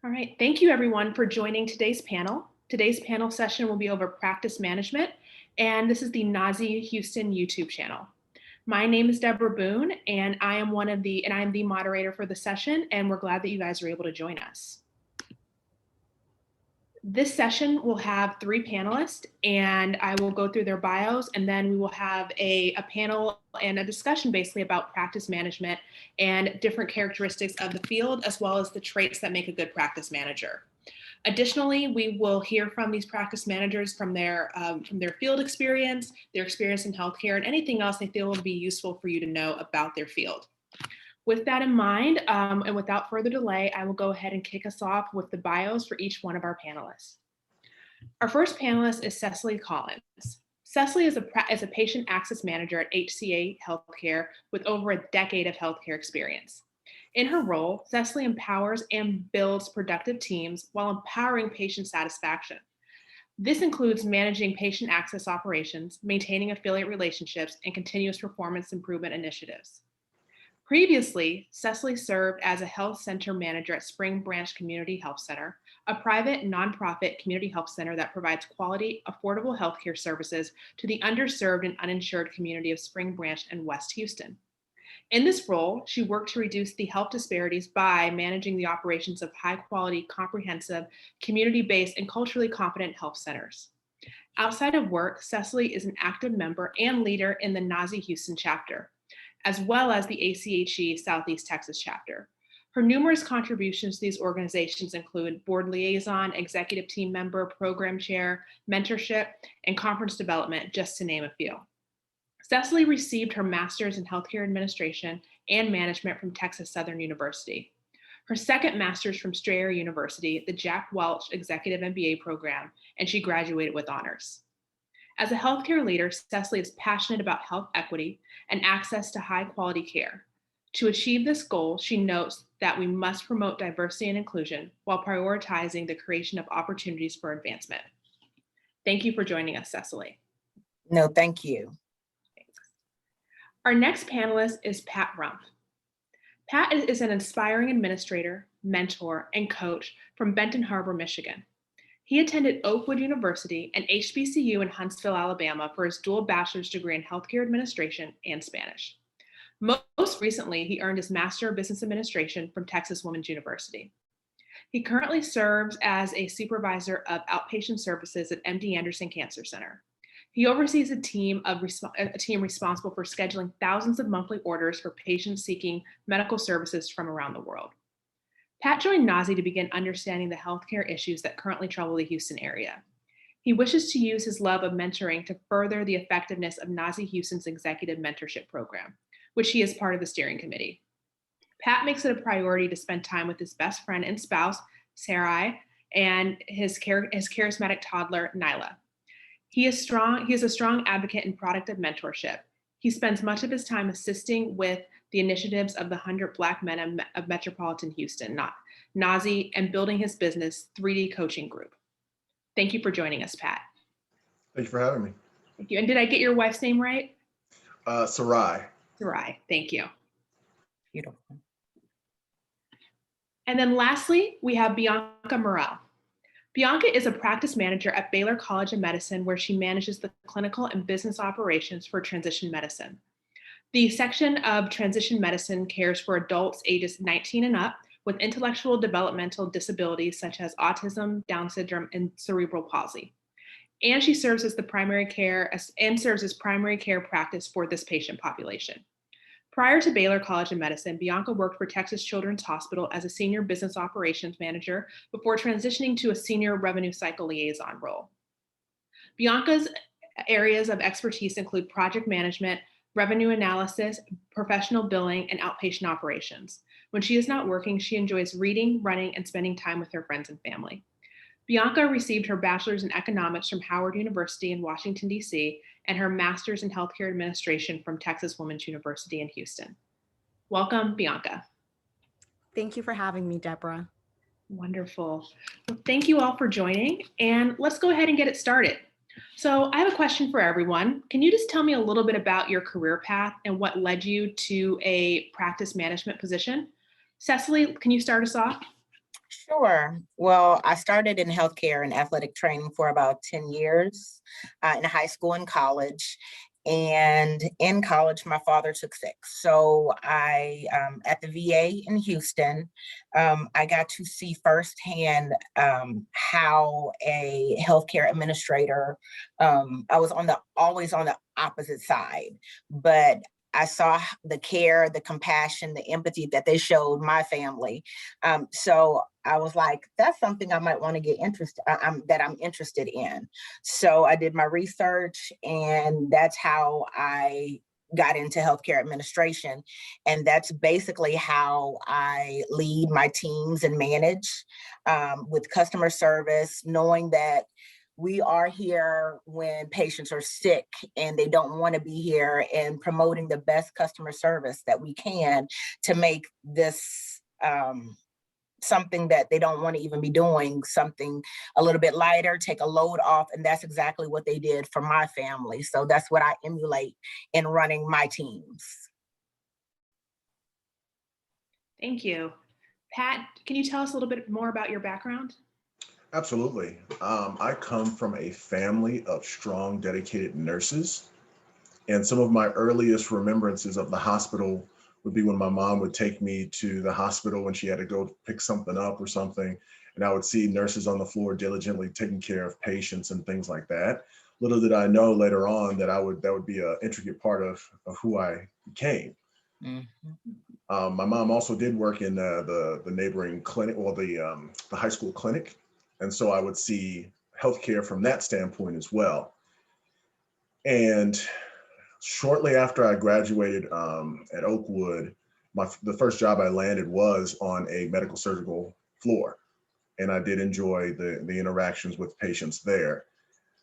All right, thank you everyone for joining today's panel. Today's panel session will be over practice management, and this is the NAHSE Houston YouTube channel. My name is Deborah Boone, and I am the moderator for the session, and we're glad that you guys are able to join us. This session will have 3 panelists, and I will go through their bios, and then we will have a panel and a discussion basically about practice management and different characteristics of the field, as well as the traits that make a good practice manager. Additionally, we will hear from these practice managers from their field experience, their experience in healthcare, and anything else they feel will be useful for you to know about their field. With that in mind, and without further delay, I will go ahead and kick us off with the bios for each one of our panelists. Our first panelist is Cecily Collins. Cecily is a patient access manager at HCA Healthcare with over a decade of healthcare experience. In her role, Cecily empowers and builds productive teams while empowering patient satisfaction. This includes managing patient access operations, maintaining affiliate relationships, and continuous performance improvement initiatives. Previously, Cecily served as a health center manager at Spring Branch Community Health Center, a private nonprofit community health center that provides quality, affordable healthcare services to the underserved and uninsured community of Spring Branch and West Houston. In this role, she worked to reduce the health disparities by managing the operations of high-quality, comprehensive, community-based, and culturally competent health centers. Outside of work, Cecily is an active member and leader in the NAHSE Houston chapter, as well as the ACHE Southeast Texas chapter. Her numerous contributions to these organizations include board liaison, executive team member, program chair, mentorship, and conference development, just to name a few. Cecily received her master's in healthcare administration and management from Texas Southern University. Her second master's from Strayer University, the Jack Welch Executive MBA program, and she graduated with honors. As a healthcare leader, Cecily is passionate about health equity and access to high quality care. To achieve this goal, she notes that we must promote diversity and inclusion while prioritizing the creation of opportunities for advancement. Thank you for joining us, Cecily. No, thank you. Thanks. Our next panelist is Pat Ruff. Pat is an inspiring administrator, mentor, and coach from Benton Harbor, Michigan. He attended Oakwood University and HBCU in Huntsville, Alabama for his dual bachelor's degree in healthcare administration and Spanish. Most recently, he earned his Master of Business Administration from Texas Women's University. He currently serves as a supervisor of outpatient services at MD Anderson Cancer Center. He oversees a team responsible for scheduling thousands of monthly orders for patients seeking medical services from around the world. Pat joined NAHSE to begin understanding the healthcare issues that currently trouble the Houston area. He wishes to use his love of mentoring to further the effectiveness of NAHSE Houston's executive mentorship program, which he is part of the steering committee. Pat makes it a priority to spend time with his best friend and spouse, Ciaras, and his charismatic toddler, Nyla. He is a strong advocate and product of mentorship. He spends much of his time assisting with the initiatives of the 100 Black Men of Metropolitan Houston, NAHSE, and building his business, 3D Coaching Group. Thank you for joining us, Pat. Thank you for having me. Thank you. And did I get your wife's name right? Ciaras. Ciaras, thank you. Beautiful. And then lastly, we have Bianca Morell. Bianca is a practice manager at Baylor College of Medicine, where she manages the clinical and business operations for transition medicine. The section of transition medicine cares for adults ages 19 and up with intellectual developmental disabilities such as autism, Down syndrome, and cerebral palsy. And she serves as primary care practice for this patient population. Prior to Baylor College of Medicine, Bianca worked for Texas Children's Hospital as a senior business operations manager before transitioning to a senior revenue cycle liaison role. Bianca's areas of expertise include project management, revenue analysis, professional billing, and outpatient operations. When she is not working, she enjoys reading, running, and spending time with her friends and family. Bianca received her bachelor's in economics from Howard University in Washington, D.C., and her master's in healthcare administration from Texas Women's University in Houston. Welcome, Bianca. Thank you for having me, Deborah. Wonderful. Well, thank you all for joining, and let's go ahead and get it started. So I have a question for everyone. Can you just tell me a little bit about your career path and what led you to a practice management position? Cecily, can you start us off? Sure. Well, I started in healthcare and athletic training for about 10 years in high school and college. And in college, my father took sick. So at the VA in Houston, I got to see firsthand how a healthcare administrator, I was always on the opposite side, but I saw the care, the compassion, the empathy that they showed my family. So I was like, that's something I might want to get that I'm interested in. So I did my research, and that's how I got into healthcare administration. And that's basically how I lead my teams and manage with customer service, knowing that we are here when patients are sick and they don't want to be here, and promoting the best customer service that we can to make this something that they don't want to even be doing, something a little bit lighter, take a load off. And that's exactly what they did for my family. So that's what I emulate in running my teams. Thank you. Pat, can you tell us a little bit more about your background? Absolutely. I come from a family of strong, dedicated nurses. And some of my earliest remembrances of the hospital would be when my mom would take me to the hospital when she had to go pick something up or something. And I would see nurses on the floor diligently taking care of patients and things like that. Little did I know later on that that would be an intricate part of who I became. Mm-hmm. My mom also did work in the neighboring clinic, or the high school clinic. And so I would see healthcare from that standpoint as well. And shortly after I graduated at Oakwood, the first job I landed was on a medical surgical floor. And I did enjoy the interactions with patients there.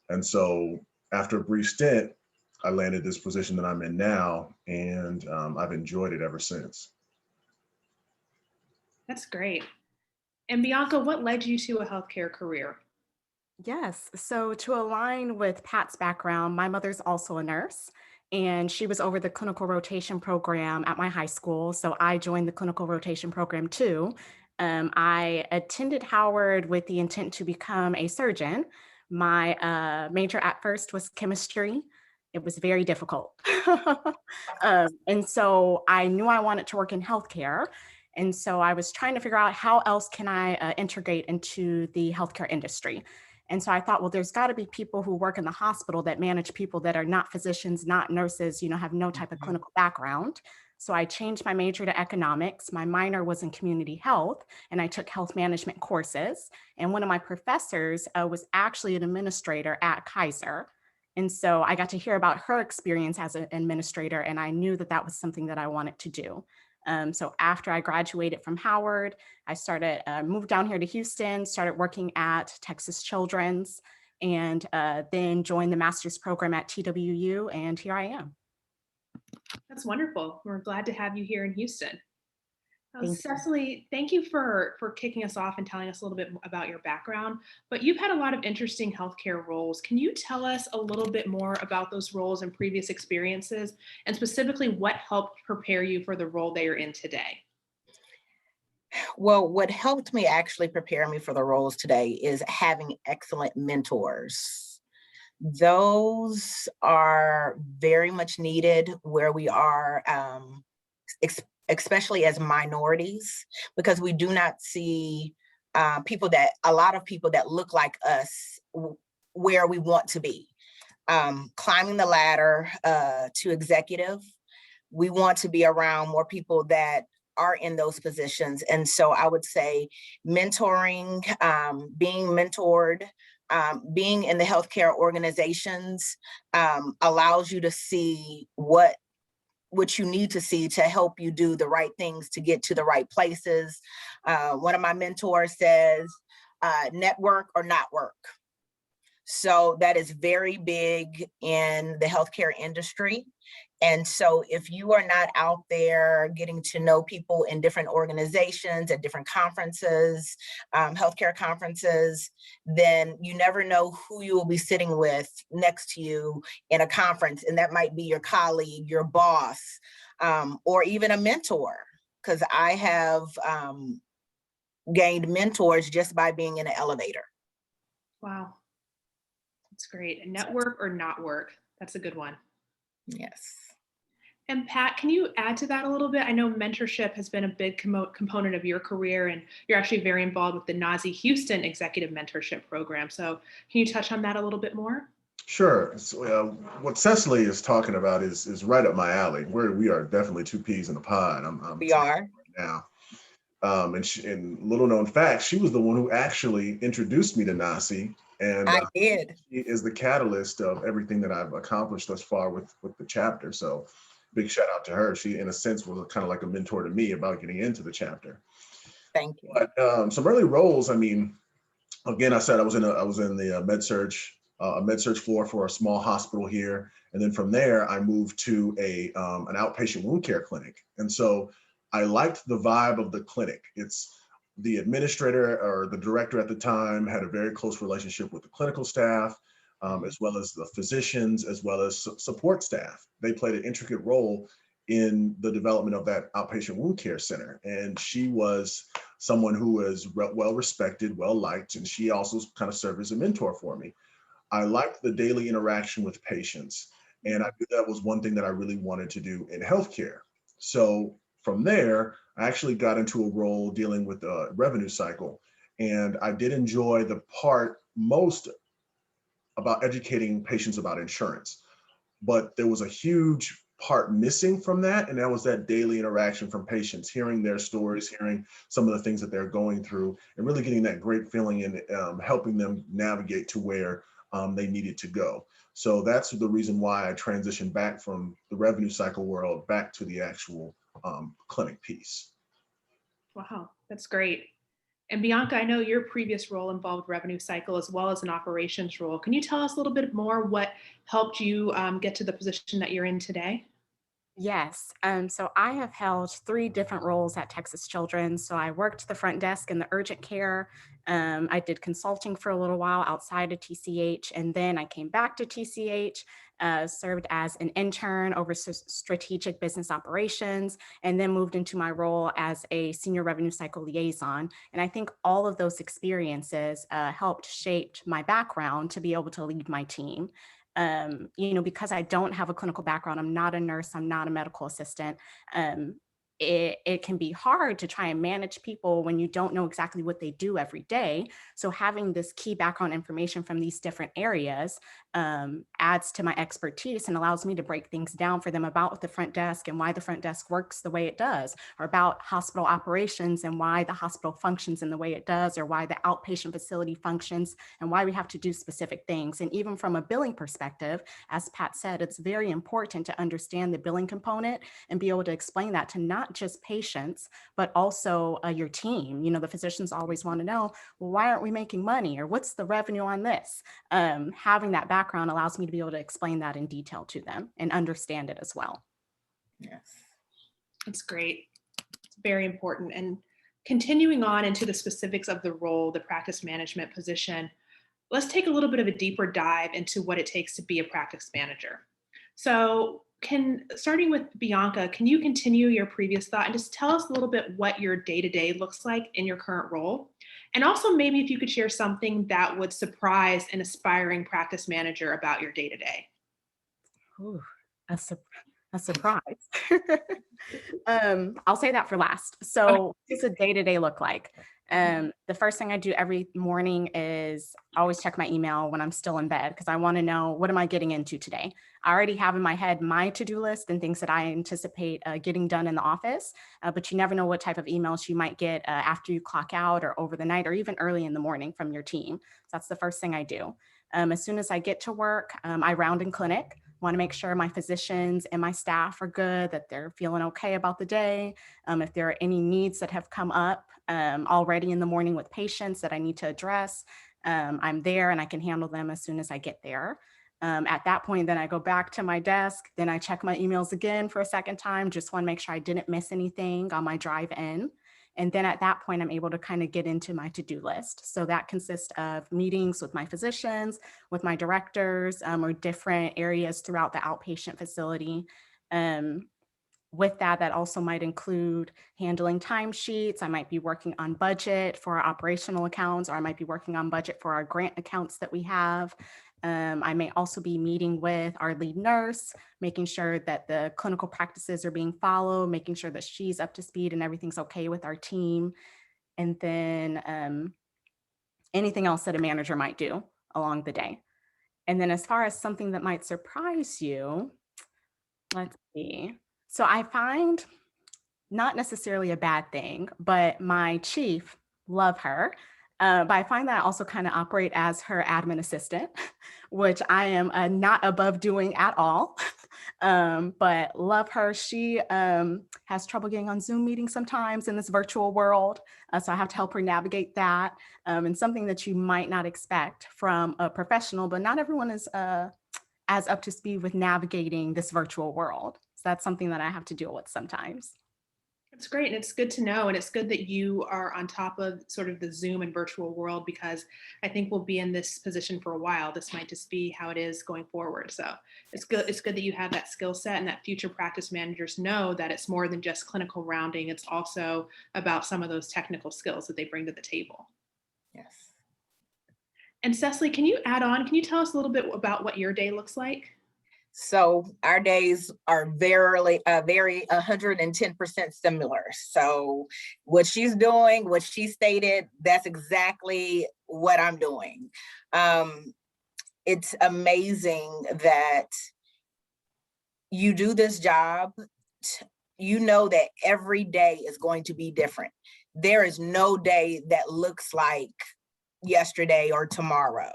And so after a brief stint, I landed this position that I'm in now, and I've enjoyed it ever since. That's great. And Bianca, what led you to a healthcare career? Yes. So to align with Pat's background, my mother's also a nurse, and she was over the clinical rotation program at my high school. So I joined the clinical rotation program too. I attended Howard with the intent to become a surgeon. My major at first was chemistry. It was very difficult. And so I knew I wanted to work in healthcare. And so I was trying to figure out how else can I integrate into the healthcare industry. And so I thought, well, there's got to be people who work in the hospital that manage people that are not physicians, not nurses, have no type of clinical background. So I changed my major to economics. My minor was in community health, and I took health management courses. And one of my professors was actually an administrator at Kaiser. And so I got to hear about her experience as an administrator, and I knew that that was something that I wanted to do. So after I graduated from Howard, I moved down here to Houston, started working at Texas Children's, and then joined the master's program at TWU, and here I am. That's wonderful. We're glad to have you here in Houston. Thank you. Cecily, thank you for kicking us off and telling us a little bit about your background, but you've had a lot of interesting healthcare roles. Can you tell us a little bit more about those roles and previous experiences, and specifically what helped prepare you for the role that you're in today? Well, what helped me actually prepare me for the roles today is having excellent mentors. Those are very much needed where we are, especially as minorities, because we do not see a lot of people that look like us where we want to be. Climbing the ladder to executive, we want to be around more people that are in those positions. And so I would say mentoring, being mentored, being in the healthcare organizations allows you to see what you need to see to help you do the right things to get to the right places. One of my mentors says, network or not work. So that is very big in the healthcare industry. And so if you are not out there getting to know people in different organizations, at different conferences, healthcare conferences, then you never know who you will be sitting with next to you in a conference. And that might be your colleague, your boss, or even a mentor. Because I have gained mentors just by being in an elevator. Wow. That's great. And network or not work. That's a good one. Yes. And Pat, can you add to that a little bit? I know mentorship has been a big component of your career, and you're actually very involved with the NAHSE Houston Executive Mentorship Program. So can you touch on that a little bit more? Sure. So, what Cecily is talking about is right up my alley. We are definitely two peas in a pod. I'm We are. now. And little known fact, she was the one who actually introduced me to NAHSE, and I did. she is the catalyst of everything that I've accomplished thus far with the chapter. So big shout out to her. She, in a sense, was kind of like a mentor to me about getting into the chapter. Thank you. But some early roles, I mean, again, I said I was in the med surg floor for a small hospital here, and then from there I moved to an outpatient wound care clinic. And so I liked the vibe of the clinic. It's the administrator or the director at the time had a very close relationship with the clinical staff, as well as the physicians, as well as support staff. They played an intricate role in the development of that outpatient wound care center. And she was someone who was well respected, well liked, and she also kind of served as a mentor for me. I liked the daily interaction with patients, and I knew that was one thing that I really wanted to do in healthcare. So from there, I actually got into a role dealing with the revenue cycle, and I did enjoy the part most about educating patients about insurance. But there was a huge part missing from that, and that was that daily interaction from patients, hearing their stories, hearing some of the things that they're going through, and really getting that great feeling and helping them navigate to where they needed to go. So that's the reason why I transitioned back from the revenue cycle world back to the actual clinic piece. Wow, that's great. And Bianca, I know your previous role involved revenue cycle as well as an operations role. Can you tell us a little bit more what helped you get to the position that you're in today? Yes. So I have held 3 different roles at Texas Children's. So I worked the front desk in the urgent care. I did consulting for a little while outside of TCH, and then I came back to TCH, served as an intern over strategic business operations, and then moved into my role as a senior revenue cycle liaison. And I think all of those experiences helped shape my background to be able to lead my team. Because I don't have a clinical background, I'm not a nurse, I'm not a medical assistant. It can be hard to try and manage people when you don't know exactly what they do every day. So having this key background information from these different areas adds to my expertise and allows me to break things down for them about the front desk and why the front desk works the way it does, or about hospital operations and why the hospital functions in the way it does, or why the outpatient facility functions and why we have to do specific things. And even from a billing perspective, as Pat said, it's very important to understand the billing component and be able to explain that to not just patients, but also your team. The physicians always want to know, well, why aren't we making money? Or what's the revenue on this? Having that background allows me to be able to explain that in detail to them and understand it as well. Yes. That's great. It's very important. And continuing on into the specifics of the role, the practice management position, let's take a little bit of a deeper dive into what it takes to be a practice manager. So starting with Bianca, can you continue your previous thought and just tell us a little bit what your day-to-day looks like in your current role? And also maybe if you could share something that would surprise an aspiring practice manager about your day-to-day. Ooh, a surprise. I'll say that for last. So what does a day-to-day look like? The first thing I do every morning is I always check my email when I'm still in bed, because I want to know, what am I getting into today? I already have in my head my to-do list and things that I anticipate getting done in the office, but you never know what type of emails you might get after you clock out or over the night or even early in the morning from your team. So that's the first thing I do. As soon as I get to work, I round in clinic. Want to make sure my physicians and my staff are good, that they're feeling okay about the day. If there are any needs that have come up already in the morning with patients that I need to address, I'm there and I can handle them as soon as I get there. At that point, then I go back to my desk, then I check my emails again for a second time, just want to make sure I didn't miss anything on my drive in. And then at that point, I'm able to kind of get into my to-do list. So that consists of meetings with my physicians, with my directors, or different areas throughout the outpatient facility. with that, that also might include handling timesheets. I might be working on budget for our operational accounts, or I might be working on budget for our grant accounts that we have. I may also be meeting with our lead nurse, making sure that the clinical practices are being followed, making sure that she's up to speed and everything's okay with our team. And then anything else that a manager might do along the day. And then as far as something that might surprise you, let's see. So I find, not necessarily a bad thing, but my chief, love her, but I find that I also kind of operate as her admin assistant, which I am not above doing at all. But love her. She has trouble getting on Zoom meetings sometimes in this virtual world. So I have to help her navigate that. And something that you might not expect from a professional, but not everyone is as up to speed with navigating this virtual world. So that's something that I have to deal with sometimes. It's great. And it's good to know. And it's good that you are on top of sort of the Zoom and virtual world, because I think we'll be in this position for a while. This might just be how it is going forward. So it's good. It's good that you have that skill set, and that future practice managers know that it's more than just clinical rounding. It's also about some of those technical skills that they bring to the table. Yes. And Cecily, can you add on? Can you tell us a little bit about what your day looks like? So our days are very 110% similar. So what she's doing, what she stated, that's exactly what I'm doing. It's amazing that you do this job. You know that every day is going to be different. There is no day that looks like yesterday or tomorrow.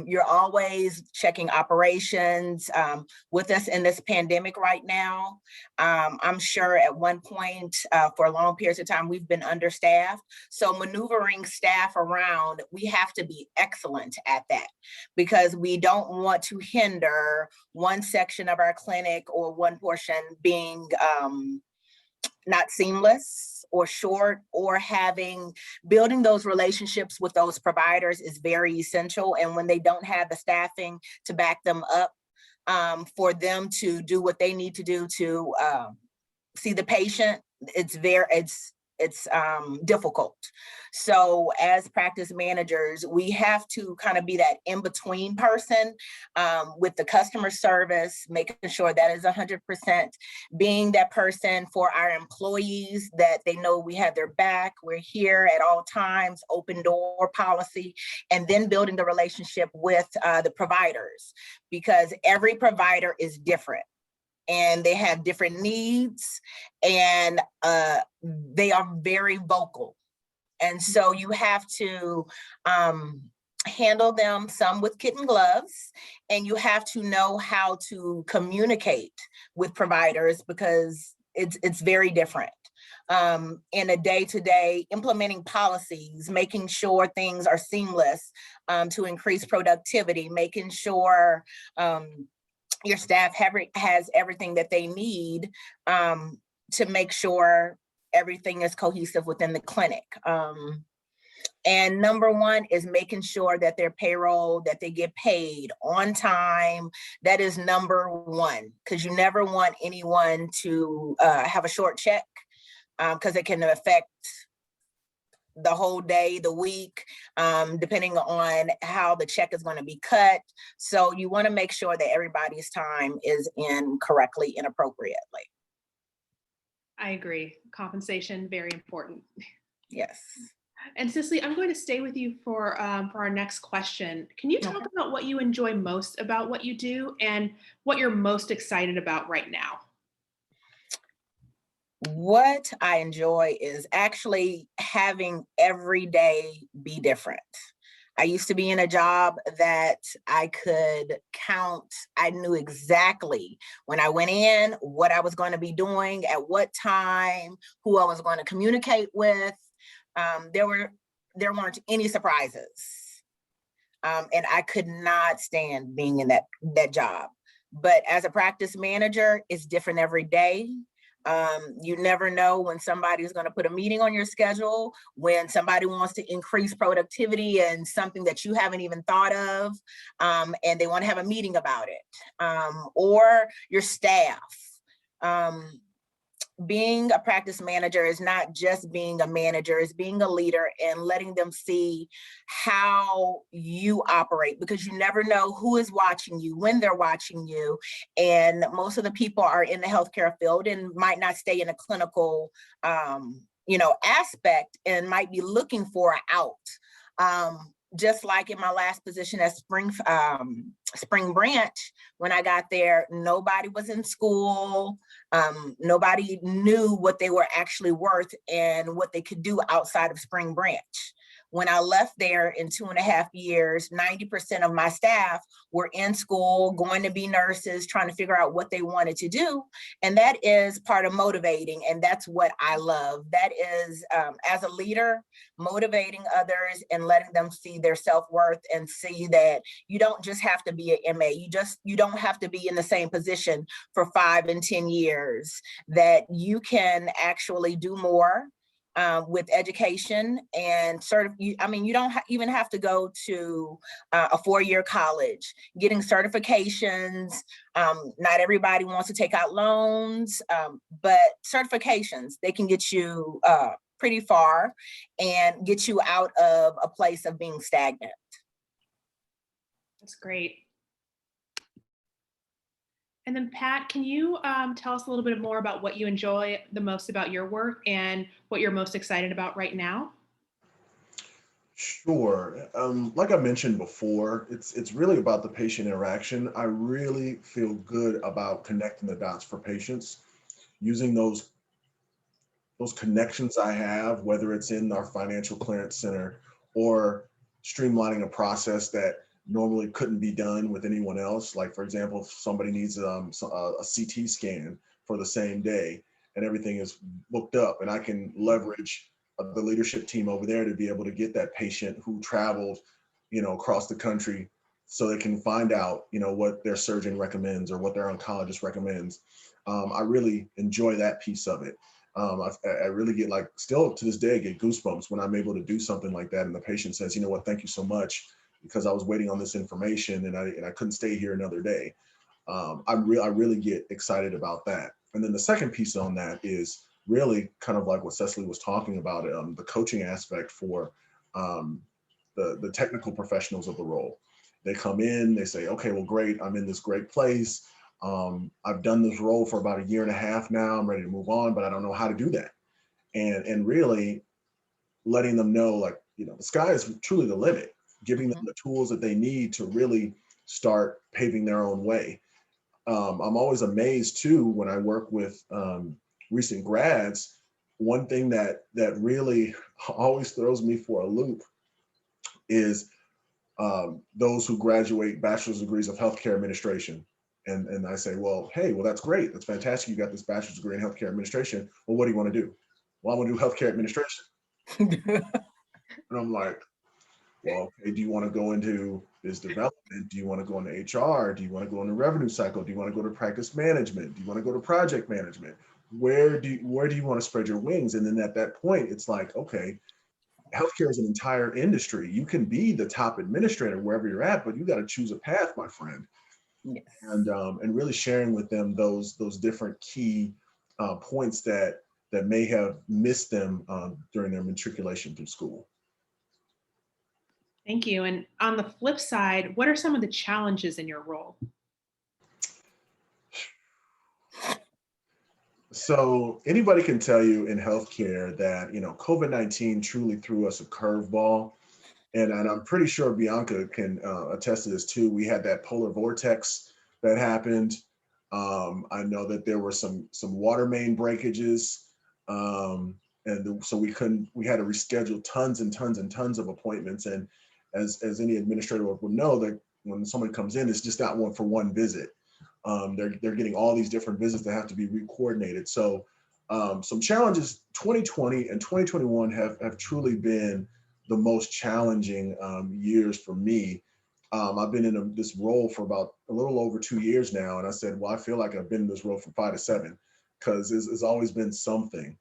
You're always checking operations. With us in this pandemic right now, I'm sure at one point for long periods of time, we've been understaffed. So maneuvering staff around, we have to be excellent at that, because we don't want to hinder one section of our clinic or one portion being not seamless or short, or building those relationships with those providers is very essential. And when they don't have the staffing to back them up, for them to do what they need to do to see the patient, it's difficult. So as practice managers, we have to kind of be that in-between person with the customer service, making sure that is 100%, being that person for our employees, that they know we have their back, we're here at all times, open door policy, and then building the relationship with the providers, because every provider is different. And they have different needs, and they are very vocal. And so you have to handle them, some with kitten gloves, and you have to know how to communicate with providers, because it's very different. In a day-to-day, implementing policies, making sure things are seamless to increase productivity, making sure your staff has everything that they need to make sure everything is cohesive within the clinic. And number one is making sure that their payroll, that they get paid on time. That is number one, because you never want anyone to have a short check, because it can affect the whole day, the week, depending on how the check is going to be cut. So you want to make sure that everybody's time is in correctly and appropriately. I agree. Compensation, very important. Yes. And Cicely, I'm going to stay with you for our next question. Can you talk about what you enjoy most about what you do, and what you're most excited about right now? What I enjoy is actually having every day be different. I used to be in a job that I could count. I knew exactly when I went in what I was going to be doing, at what time, who I was going to communicate with. There weren't any surprises. And I could not stand being in that job. But as a practice manager, it's different every day. You never know when somebody's going to put a meeting on your schedule, when somebody wants to increase productivity and something that you haven't even thought of, and they want to have a meeting about it, or your staff. being a practice manager is not just being a manager, it's being a leader and letting them see how you operate, because you never know who is watching you, when they're watching you. And most of the people are in the healthcare field and might not stay in a clinical aspect, and might be looking for an out. Just like in my last position at Spring Branch, when I got there, nobody was in school. Nobody knew what they were actually worth and what they could do outside of Spring Branch. When I left there in 2.5 years, 90% of my staff were in school, going to be nurses, trying to figure out what they wanted to do. And that is part of motivating. And that's what I love. That is, as a leader, motivating others and letting them see their self-worth and see that you don't just have to be an MA. You don't have to be in the same position for 5 and 10 years, that you can actually do more with education and you don't even have to go to a 4-year college. Getting certifications, not everybody wants to take out loans, but certifications, they can get you pretty far and get you out of a place of being stagnant. That's great. And then Pat, can you tell us a little bit more about what you enjoy the most about your work and what you're most excited about right now? Sure. Like I mentioned before, it's really about the patient interaction. I really feel good about connecting the dots for patients, using those connections I have, whether it's in our financial clearance center or streamlining a process that normally couldn't be done with anyone else. Like, for example, if somebody needs a CT scan for the same day and everything is booked up, and I can leverage the leadership team over there to be able to get that patient who traveled, across the country, so they can find out, what their surgeon recommends or what their oncologist recommends. I really enjoy that piece of it. I really get, still to this day, I get goosebumps when I'm able to do something like that. And the patient says, you know what, thank you so much, because I was waiting on this information and I couldn't stay here another day. I really get excited about that. And then the second piece on that is really kind of like what Cecily was talking about, the coaching aspect for the technical professionals of the role. They come in, they say, okay, well, great, I'm in this great place. I've done this role for about 1.5 years now. I'm ready to move on, but I don't know how to do that. And really letting them know, the sky is truly the limit, giving them the tools that they need to really start paving their own way. I'm always amazed too, when I work with recent grads, one thing that really always throws me for a loop is those who graduate bachelor's degrees of healthcare administration. And I say, well, hey, well, that's great. That's fantastic. You got this bachelor's degree in healthcare administration. Well, what do you want to do? Well, I want to do healthcare administration. And I'm like, well, okay, do you want to go into this development? Do you want to go into HR? Do you want to go into revenue cycle? Do you want to go to practice management? Do you want to go to project management? Where do you want to spread your wings? And then at that point, it's like, okay, healthcare is an entire industry. You can be the top administrator wherever you're at, but you got to choose a path, my friend. Yes. And really sharing with them those different key points that may have missed them during their matriculation through school. Thank you. And on the flip side, what are some of the challenges in your role? So anybody can tell you in healthcare that, COVID-19 truly threw us a curveball. And I'm pretty sure Bianca can attest to this too. We had that polar vortex that happened. I know that there were some water main breakages. So we had to reschedule tons and tons and tons of appointments. And as any administrator would know, that when someone comes in, it's just not one for one visit. They're getting all these different visits that have to be re-coordinated. So some challenges. 2020 and 2021 have truly been the most challenging years for me. I've been in this role for about a little over 2 years now, and I said, well, I feel like I've been in this role for 5 to 7, because it's always been something.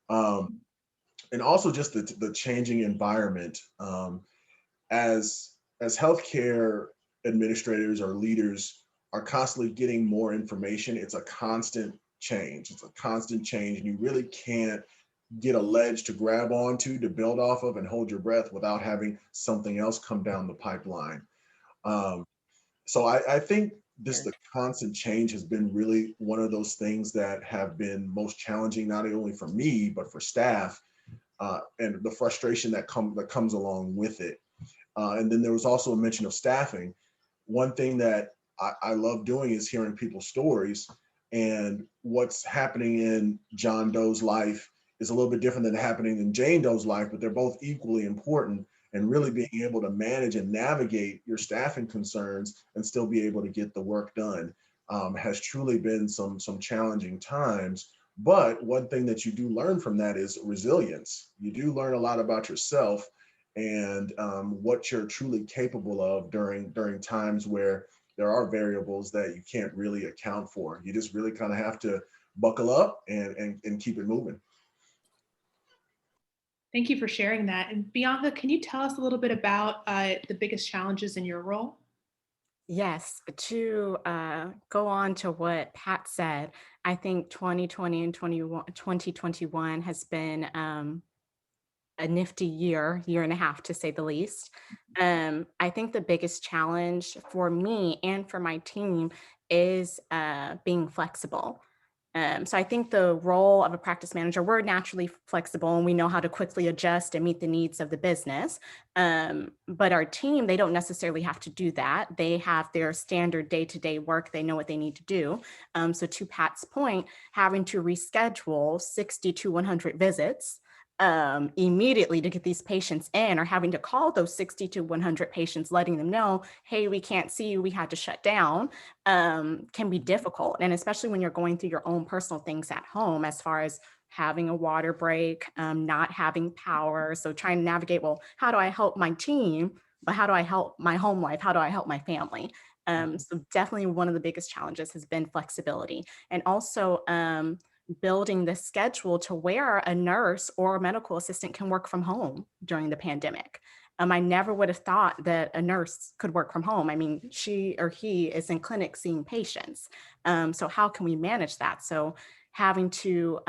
And also just the changing environment. As healthcare administrators or leaders are constantly getting more information, it's a constant change. It's a constant change, and you really can't get a ledge to grab onto, to build off of and hold your breath without having something else come down the pipeline. So I think the constant change has been really one of those things that have been most challenging, not only for me, but for staff, and the frustration that comes along with it. And then there was also a mention of staffing. One thing that I love doing is hearing people's stories, and what's happening in John Doe's life is a little bit different than happening in Jane Doe's life, but they're both equally important. And really being able to manage and navigate your staffing concerns and still be able to get the work done has truly been some challenging times. But one thing that you do learn from that is resilience. You do learn a lot about yourself and what you're truly capable of during times where there are variables that you can't really account for. You just really kind of have to buckle up and keep it moving. Thank you for sharing that. And Bianca, can you tell us a little bit about the biggest challenges in your role? Yes, to go on to what Pat said, I think 2020 and 2021 has been a nifty year and a half, to say the least. I think the biggest challenge for me and for my team is being flexible. So I think the role of a practice manager, we're naturally flexible and we know how to quickly adjust and meet the needs of the business. But our team, they don't necessarily have to do that. They have their standard day-to-day work. They know what they need to do. So to Pat's point, having to reschedule 60 to 100 visits immediately to get these patients in, or having to call those 60 to 100 patients, letting them know, hey, we can't see you, we had to shut down, can be difficult. And especially when you're going through your own personal things at home, as far as having a water break, not having power. So trying to navigate, well, how do I help my team? But how do I help my home life? How do I help my family? So definitely one of the biggest challenges has been flexibility. And also building the schedule to where a nurse or a medical assistant can work from home during the pandemic. I never would have thought that a nurse could work from home. I mean, she or he is in clinic seeing patients. So how can we manage that? So having to,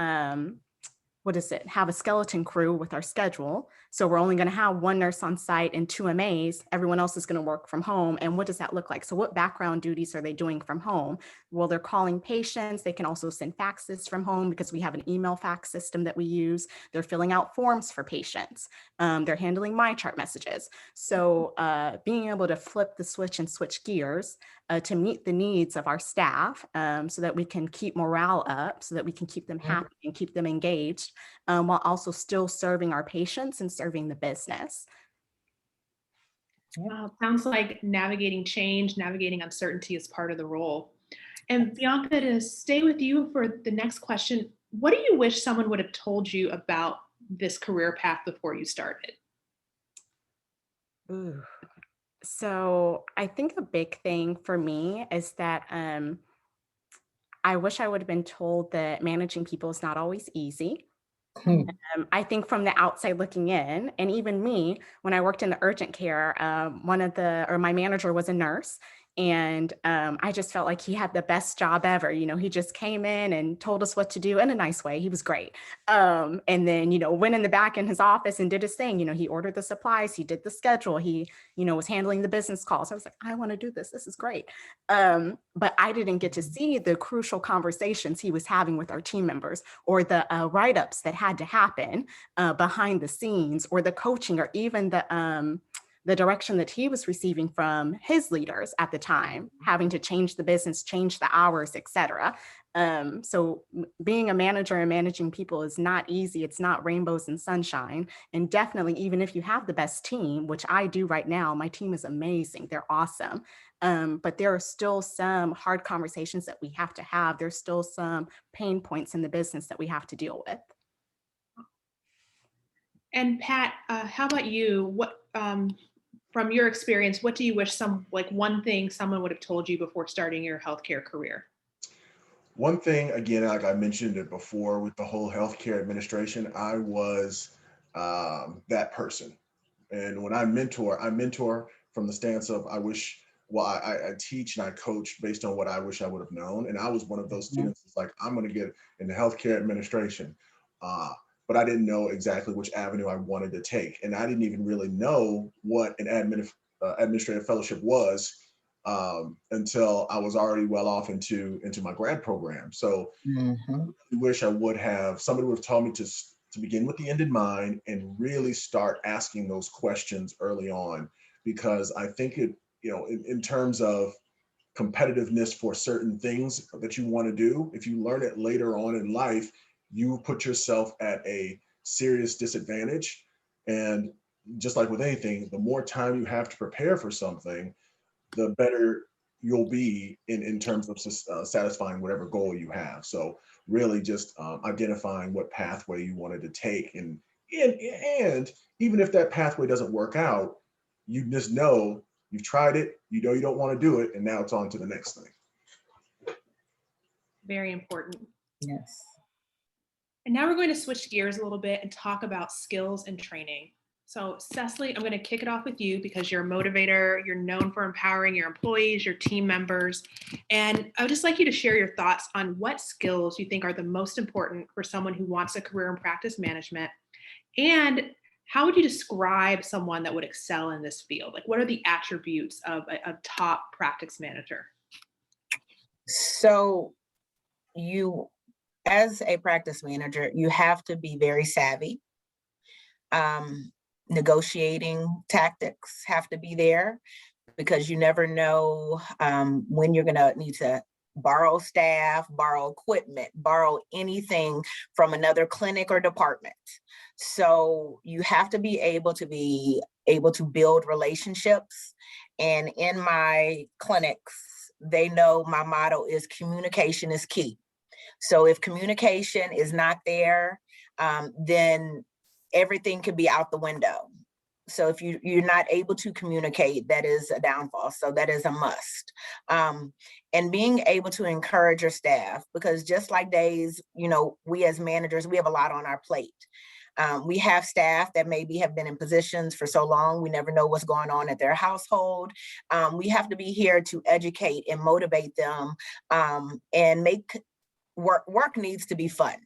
have a skeleton crew with our schedule. So we're only going to have one nurse on site and 2 MAs. Everyone else is going to work from home. And what does that look like? So what background duties are they doing from home? Well, they're calling patients. They can also send faxes from home because we have an email fax system that we use. They're filling out forms for patients. They're handling MyChart messages. So being able to flip the switch and switch gears to meet the needs of our staff so that we can keep morale up, so that we can keep them happy and keep them engaged, while also still serving our patients and serving the business. Sounds like navigating change, navigating uncertainty is part of the role. And Bianca, to stay with you for the next question, what do you wish someone would have told you about this career path before you started? Ooh. So I think a big thing for me is that I wish I would have been told that managing people is not always easy. I think from the outside looking in, and even me, when I worked in the urgent care, my manager was a nurse. And I just felt like he had the best job ever. You know, he just came in and told us what to do in a nice way. He was great. And then, went in the back in his office and did his thing. He ordered the supplies, he did the schedule, he, was handling the business calls. I was like, I want to do this. This is great. But I didn't get to see the crucial conversations he was having with our team members, or the write-ups that had to happen behind the scenes, or the coaching, or even the direction that he was receiving from his leaders at the time, having to change the business, change the hours, et cetera. So being a manager and managing people is not easy. It's not rainbows and sunshine. And definitely, even if you have the best team, which I do right now, my team is amazing. They're awesome. But there are still some hard conversations that we have to have. There's still some pain points in the business that we have to deal with. And Pat, how about you? What, from your experience, what do you wish one thing someone would have told you before starting your healthcare career? One thing, again, like I mentioned it before with the whole healthcare administration, I was that person. And when I mentor from the stance of, I wish well, I teach and I coach based on what I wish I would have known. And I was one of those students that's like, I'm going to get into healthcare administration. But I didn't know exactly which avenue I wanted to take. And I didn't even really know what an administrative fellowship was until I was already well off into my grad program. So I really wish I would have, somebody would have taught me to begin with the end in mind and really start asking those questions early on, because I think it, you know, in terms of competitiveness for certain things that you want to do, if you learn it later on in life, you put yourself at a serious disadvantage. And just like with anything, the more time you have to prepare for something, the better you'll be in terms of satisfying whatever goal you have. So really just identifying what pathway you wanted to take. And even if that pathway doesn't work out, you just know you've tried it, you know you don't want to do it, and now it's on to the next thing. Very important. Yes. And now we're going to switch gears a little bit and talk about skills and training. So Cecily, I'm going to kick it off with you because you're a motivator, you're known for empowering your employees, your team members. And I would just like you to share your thoughts on what skills you think are the most important for someone who wants a career in practice management. And how would you describe someone that would excel in this field? Like, what are the attributes of a top practice manager? So you, as a practice manager, you have to be very savvy. Negotiating tactics have to be there, because you never know when you're going to need to borrow staff, borrow equipment, borrow anything from another clinic or department. So you have to be able to build relationships. And in my clinics, they know my motto is communication is key. So if communication is not there, then everything could be out the window. So if you're not able to communicate, that is a downfall. So that is a must. And being able to encourage your staff, because just like days, you know, we as managers, we have a lot on our plate. We have staff that maybe have been in positions for so long, we never know what's going on at their household. We have to be here to educate and motivate them, and make work needs to be fun.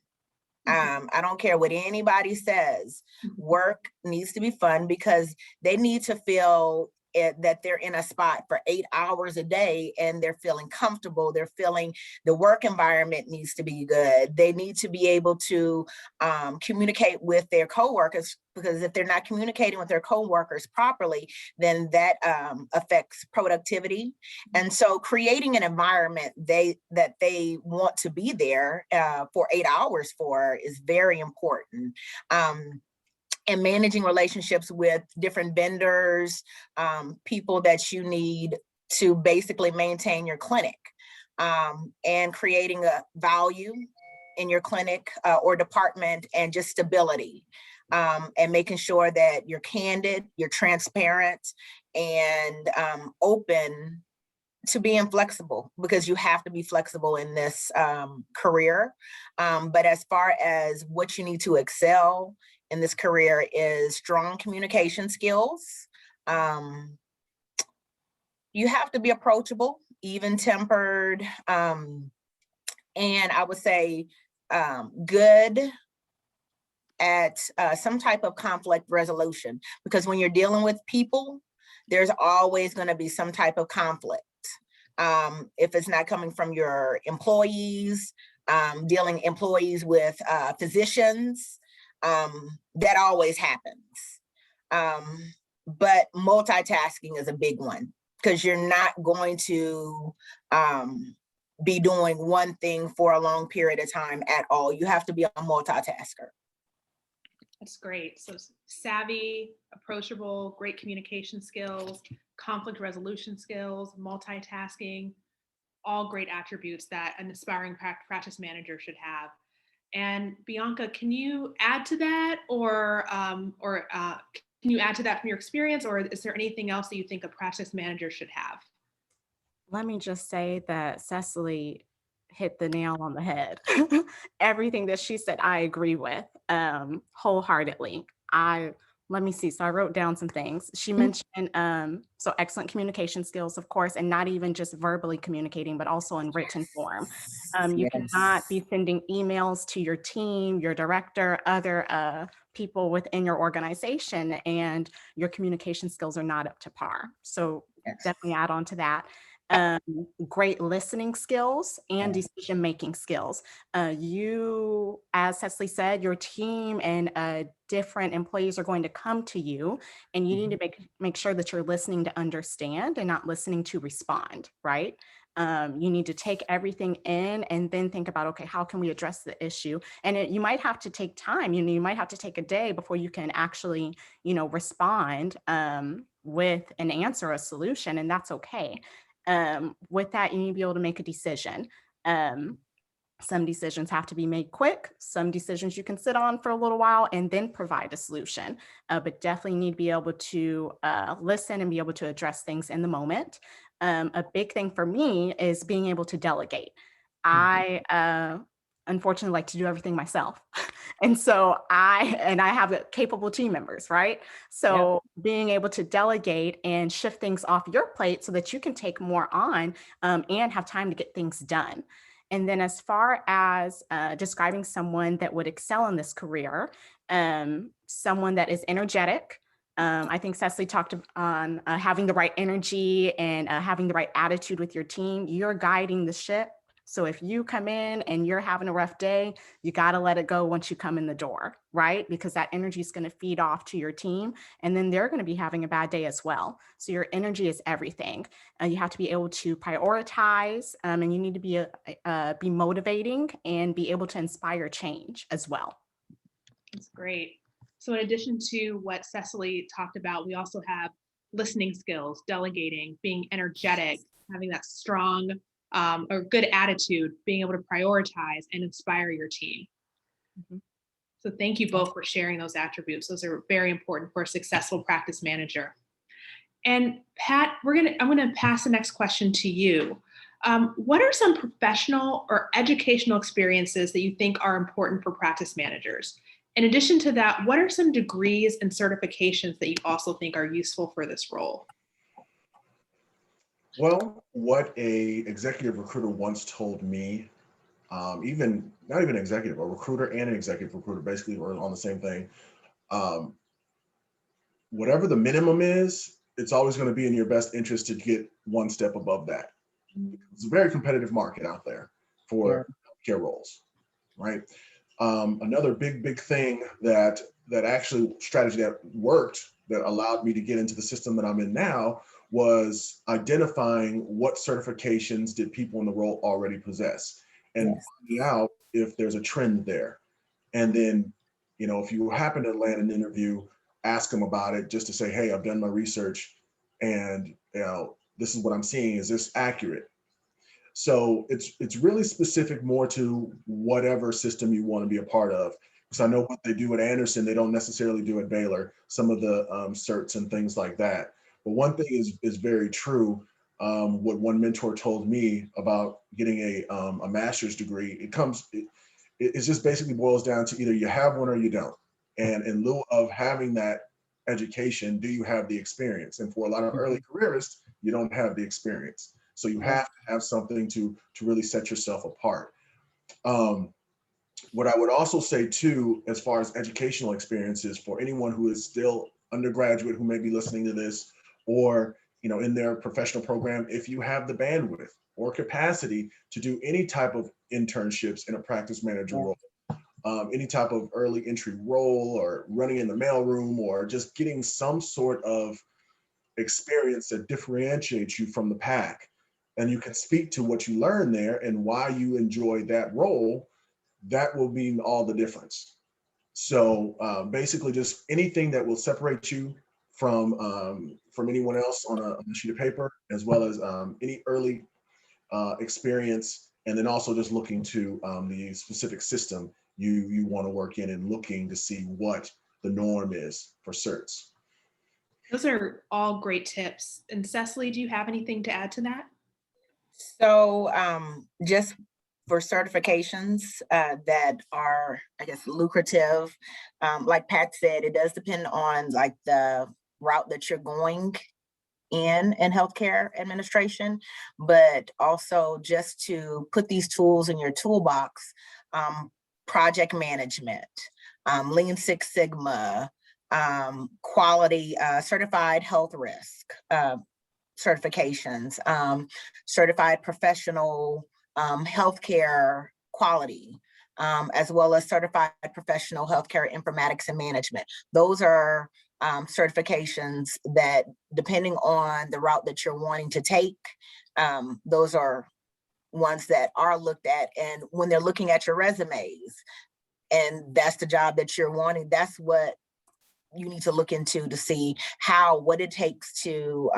I don't care what anybody says, work needs to be fun, because they need to feel that they're in a spot for 8 hours a day and they're feeling comfortable. They're feeling the work environment needs to be good. They need to be able to communicate with their coworkers, because if they're not communicating with their coworkers properly, then that affects productivity. And so creating an environment that they want to be there for 8 hours for is very important. And managing relationships with different vendors, people that you need to basically maintain your clinic, and creating a value in your clinic or department, and just stability, and making sure that you're candid, you're transparent, and open to being flexible, because you have to be flexible in this career. But as far as what you need to excel in this career is strong communication skills. You have to be approachable, even-tempered, and I would say good at some type of conflict resolution, because when you're dealing with people, there's always going to be some type of conflict. If it's not coming from your employees, dealing employees with physicians, that always happens. But multitasking is a big one, because you're not going to be doing one thing for a long period of time at all. You have to be a multitasker. That's great. So savvy, approachable, great communication skills, conflict resolution skills, multitasking, all great attributes that an aspiring practice manager should have. And Bianca, can you add to that, or can you add to that from your experience, or is there anything else that you think a practice manager should have? Let me just say that Cecily hit the nail on the head. Everything that she said, I agree with wholeheartedly. I let me see. So I wrote down some things. She mentioned, so excellent communication skills, of course, and not even just verbally communicating, but also in written form. You cannot be sending emails to your team, your director, other people within your organization, and your communication skills are not up to par. So definitely add on to that. Great listening skills and decision-making skills. You, as Cecily said, your team and different employees are going to come to you, and you need to make sure that you're listening to understand and not listening to respond, right? You need to take everything in and then think about, okay, how can we address the issue? And you might have to take time, you might have to take a day before you can actually, respond with an answer, a solution, and that's okay. With that, you need to be able to make a decision. Some decisions have to be made quick. Some decisions you can sit on for a little while and then provide a solution. But definitely need to be able to listen and be able to address things in the moment. A big thing for me is being able to delegate. I unfortunately like to do everything myself. And so I have capable team members, right? So being able to delegate and shift things off your plate so that you can take more on and have time to get things done. And then as far as describing someone that would excel in this career, someone that is energetic. I think Cecily talked on having the right energy and having the right attitude with your team. You're guiding the ship. So if you come in and you're having a rough day, you got to let it go once you come in the door, right? Because that energy is going to feed off to your team, and then they're going to be having a bad day as well. So your energy is everything. You have to be able to prioritize, and you need to be motivating and be able to inspire change as well. That's great. So in addition to what Cecily talked about, we also have listening skills, delegating, being energetic, having that strong or good attitude, being able to prioritize and inspire your team. So thank you both for sharing those attributes. Those are very important for a successful practice manager. And Pat, I'm gonna pass the next question to you. What are some professional or educational experiences that you think are important for practice managers? In addition to that, what are some degrees and certifications that you also think are useful for this role? Well, what a executive recruiter once told me, not even executive, a recruiter and an executive recruiter basically are on the same thing. Whatever the minimum is, it's always going to be in your best interest to get one step above that. It's a very competitive market out there for healthcare roles, right? Another big thing that actually strategy that worked that allowed me to get into the system that I'm in now was identifying what certifications did people in the role already possess and finding out if there's a trend there. And then, if you happen to land an interview, ask them about it just to say, hey, I've done my research and this is what I'm seeing. Is this accurate? So it's really specific more to whatever system you want to be a part of. Because I know what they do at Anderson, they don't necessarily do at Baylor, some of the certs and things like that. But one thing is very true. What one mentor told me about getting a master's degree, it just basically boils down to either you have one or you don't. And in lieu of having that education, do you have the experience? And for a lot of early careerists, you don't have the experience. So you have to have something to really set yourself apart. What I would also say too, as far as educational experiences for anyone who is still undergraduate who may be listening to this, or in their professional program, if you have the bandwidth or capacity to do any type of internships in a practice manager role, any type of early entry role or running in the mailroom or just getting some sort of experience that differentiates you from the pack, and you can speak to what you learned there and why you enjoy that role, that will mean all the difference. So basically just anything that will separate you from anyone else on a sheet of paper, as well as any early experience, and then also just looking to the specific system you want to work in and looking to see what the norm is for certs. Those are all great tips. And Cecily, do you have anything to add to that? So just for certifications that are, I guess, lucrative, like Pat said, it does depend on like the route that you're going in healthcare administration, but also just to put these tools in your toolbox, project management, Lean Six Sigma, quality, certified health risk certifications, certified professional healthcare quality, as well as certified professional healthcare informatics and management. Those are certifications that, depending on the route that you're wanting to take, those are ones that are looked at. And when they're looking at your resumes, and that's the job that you're wanting, that's what you need to look into to see what it takes to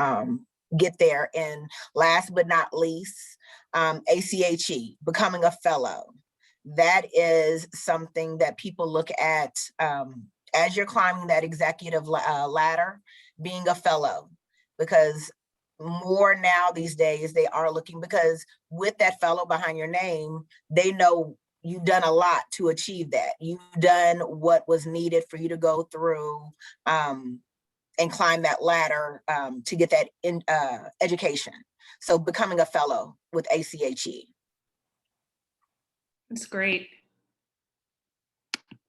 get there. And last but not least, ACHE, becoming a fellow. That is something that people look at as you're climbing that executive ladder, being a fellow, because more now these days they are looking, because with that fellow behind your name, they know you've done a lot to achieve that. You've done what was needed for you to go through and climb that ladder to get that education. So becoming a fellow with ACHE. That's great.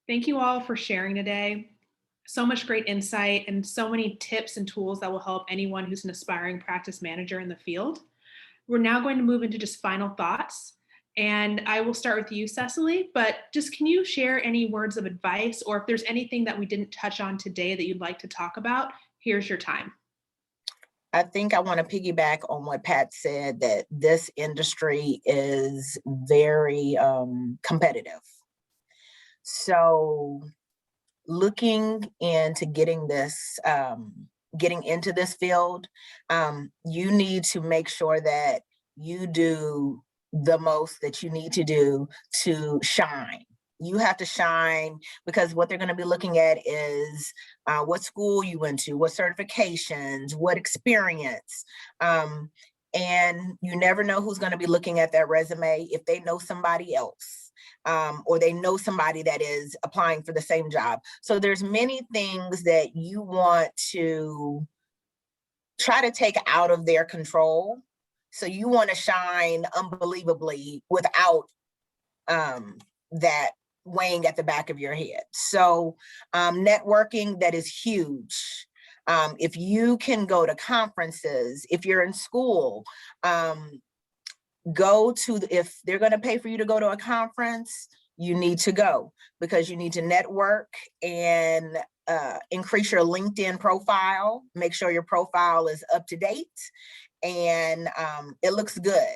Thank you all for sharing today. So much great insight and so many tips and tools that will help anyone who's an aspiring practice manager in the field. We're now going to move into just final thoughts. And I will start with you, Cecily, but just can you share any words of advice, or if there's anything that we didn't touch on today that you'd like to talk about, here's your time. I think I want to piggyback on what Pat said, that this industry is very competitive. So looking into getting into this field, you need to make sure that you do the most that you need to do to shine. You have to shine, because what they're going to be looking at is what school you went to, what certifications, what experience. And you never know who's going to be looking at that resume if they know somebody else. Or they know somebody that is applying for the same job. So there's many things that you want to try to take out of their control. So you want to shine unbelievably without that weighing at the back of your head. So networking, that is huge. If you can go to conferences, if you're in school, if they're going to pay for you to go to a conference, you need to go, because you need to network and increase your LinkedIn profile. Make sure your profile is up to date and it looks good.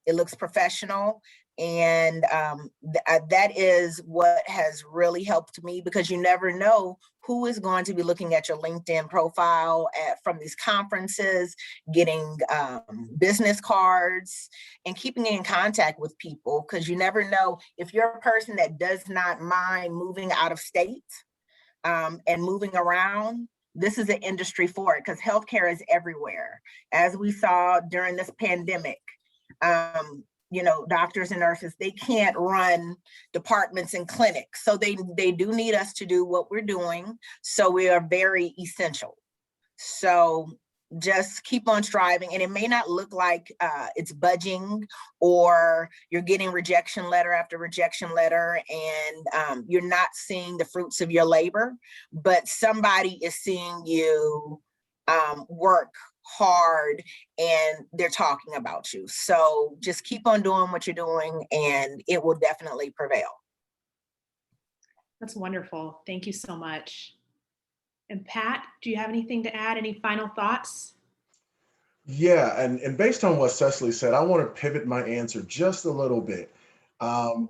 It looks professional. And that is what has really helped me, because you never know who is going to be looking at your LinkedIn profile from these conferences, getting business cards, and keeping in contact with people, because you never know if you're a person that does not mind moving out of state and moving around. This is an industry for it, because healthcare is everywhere. As we saw during this pandemic, doctors and nurses, they can't run departments and clinics. So they do need us to do what we're doing. So we are very essential. So just keep on striving. And it may not look like it's budging, or you're getting rejection letter after rejection letter, and you're not seeing the fruits of your labor, but somebody is seeing you work hard and they're talking about you. So just keep on doing what you're doing and it will definitely prevail. That's wonderful. Thank you so much. And Pat, do you have anything to add? Any final thoughts? Yeah, and based on what Cecily said, I want to pivot my answer just a little bit.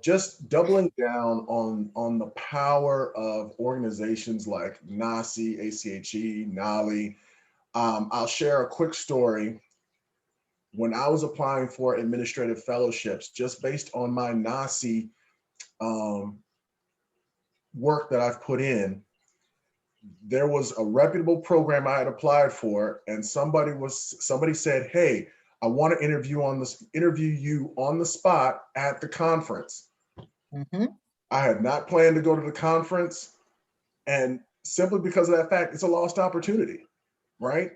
Just doubling down on the power of organizations like NAHSE, ACHE, NALI. I'll share a quick story. When I was applying for administrative fellowships, just based on my NAHSE work that I've put in, there was a reputable program I had applied for, and somebody said, "Hey, I want to interview you on the spot at the conference. I had not planned to go to the conference, and simply because of that fact, it's a lost opportunity, right?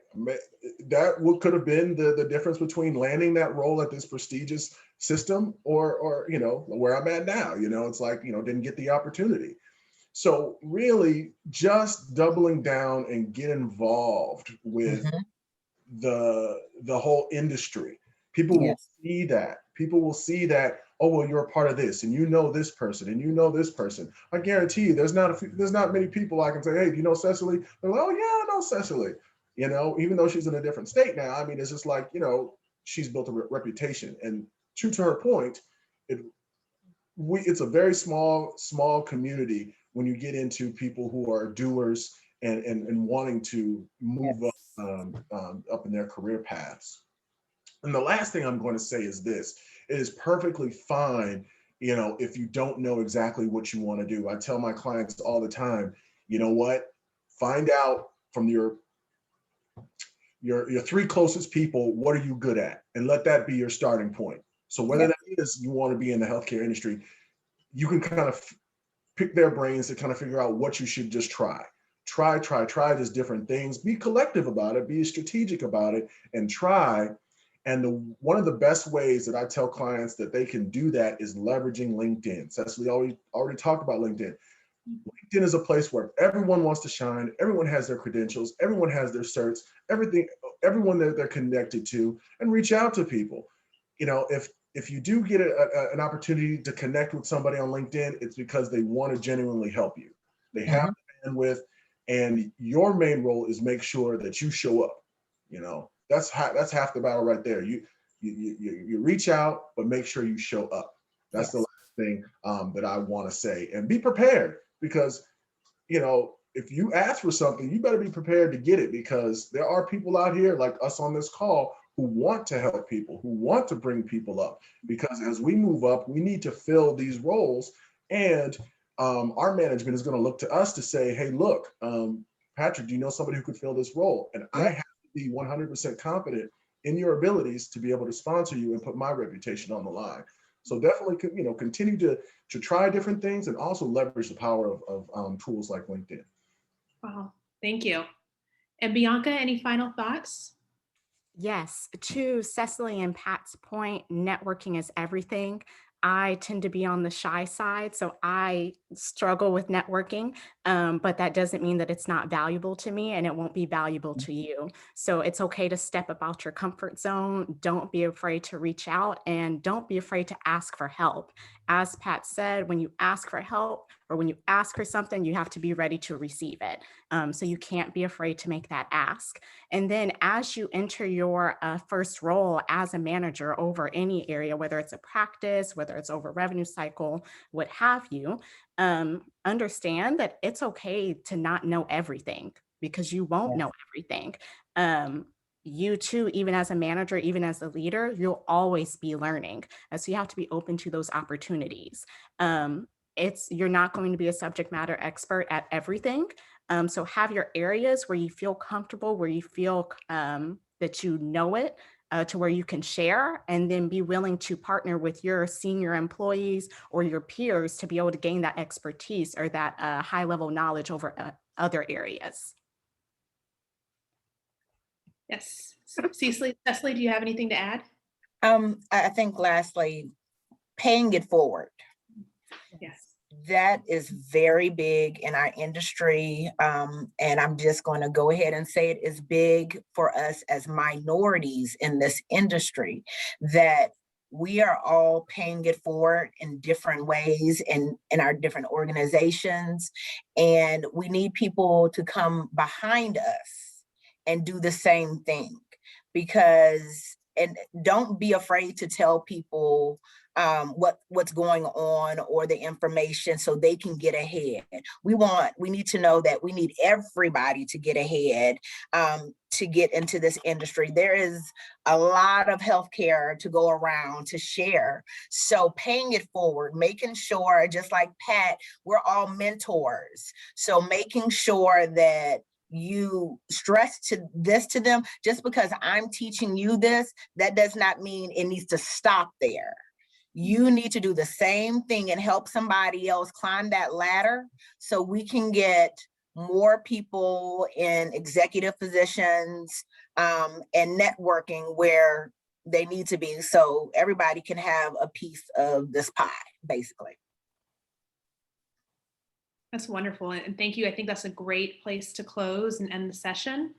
That could have been the difference between landing that role at this prestigious system or you know, where I'm at now. You know, it's like, you know, didn't get the opportunity. So really just doubling down and get involved with the whole industry. People will see that. People will see that, oh, well, you're a part of this, and you know this person, and you know this person. I guarantee you, there's not many people I can say, hey, do you know Cecily? They're like, oh yeah, I know Cecily. You know, even though she's in a different state now. I mean, it's just like, you know, she's built a reputation. And true to her point, it's a very small community when you get into people who are doers and wanting to move up in their career paths. And the last thing I'm going to say is this: it is perfectly fine, you know, if you don't know exactly what you want to do. I tell my clients all the time, you know what? Find out from your three closest people, what are you good at? And let that be your starting point. So whether that is you want to be in the healthcare industry, you can kind of pick their brains to kind of figure out what you should just try. Try these different things. Be collective about it. Be strategic about it, and try. And one of the best ways that I tell clients that they can do that is leveraging LinkedIn. Cecily already talked about LinkedIn. LinkedIn is a place where everyone wants to shine. Everyone has their credentials. Everyone has their certs. Everyone that they're connected to, and reach out to people. You know, if you do get an opportunity to connect with somebody on LinkedIn, it's because they want to genuinely help you. They have the bandwidth, and your main role is make sure that you show up. You know, that's half the battle right there. You reach out, but make sure you show up. That's the last thing that I want to say. And be prepared, because, you know, if you ask for something, you better be prepared to get it, because there are people out here like us on this call who want to help people, who want to bring people up, because as we move up, we need to fill these roles. And our management is going to look to us to say, hey, look, Patrick, do you know somebody who could fill this role? And I have to be 100% confident in your abilities to be able to sponsor you and put my reputation on the line. So definitely, you know, continue to try different things, and also leverage the power of tools like LinkedIn. Wow, thank you. And Bianca, any final thoughts? Yes, to Cecily and Pat's point, networking is everything. I tend to be on the shy side, so I struggle with networking, but that doesn't mean that it's not valuable to me, and it won't be valuable to you. So it's okay to step about your comfort zone. Don't be afraid to reach out, and don't be afraid to ask for help. As Pat said, when you ask for help or when you ask for something, you have to be ready to receive it. So you can't be afraid to make that ask. And then as you enter your first role as a manager over any area, whether it's a practice, whether it's over revenue cycle, what have you, understand that it's okay to not know everything, because you won't know everything. You too, even as a manager, even as a leader, you'll always be learning. So you have to be open to those opportunities. You're not going to be a subject matter expert at everything. So have your areas where you feel comfortable, where you feel that you know it, to where you can share, and then be willing to partner with your senior employees or your peers to be able to gain that expertise or that high level knowledge over other areas. Yes. Cecily, do you have anything to add? I think lastly, paying it forward. Yes. That is very big in our industry. And I'm just going to go ahead and say it is big for us as minorities in this industry, that we are all paying it forward in different ways in our different organizations. And we need people to come behind us and do the same thing, and don't be afraid to tell people what's going on or the information so they can get ahead. We need to know that we need everybody to get ahead to get into this industry. There is a lot of healthcare to go around to share. So paying it forward, making sure, just like Pat, we're all mentors. So making sure that you stress this to them. Just because I'm teaching you this, that does not mean it needs to stop there. You need to do the same thing and help somebody else climb that ladder so we can get more people in executive positions and networking where they need to be, so everybody can have a piece of this pie, basically. That's wonderful. And thank you. I think that's a great place to close and end the session.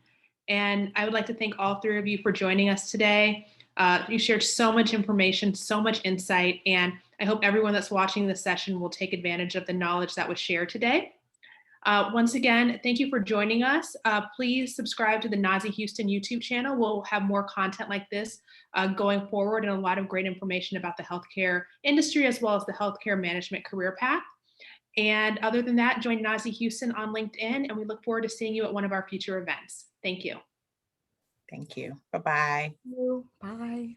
And I would like to thank all three of you for joining us today. You shared so much information, so much insight, and I hope everyone that's watching this session will take advantage of the knowledge that was shared today. Once again, thank you for joining us. Please subscribe to the NAHSE Houston YouTube channel. We'll have more content like this going forward, and a lot of great information about the healthcare industry as well as the healthcare management career path. And other than that, join NAHSE Houston on LinkedIn, and we look forward to seeing you at one of our future events. Thank you. Thank you. Bye-bye. Bye.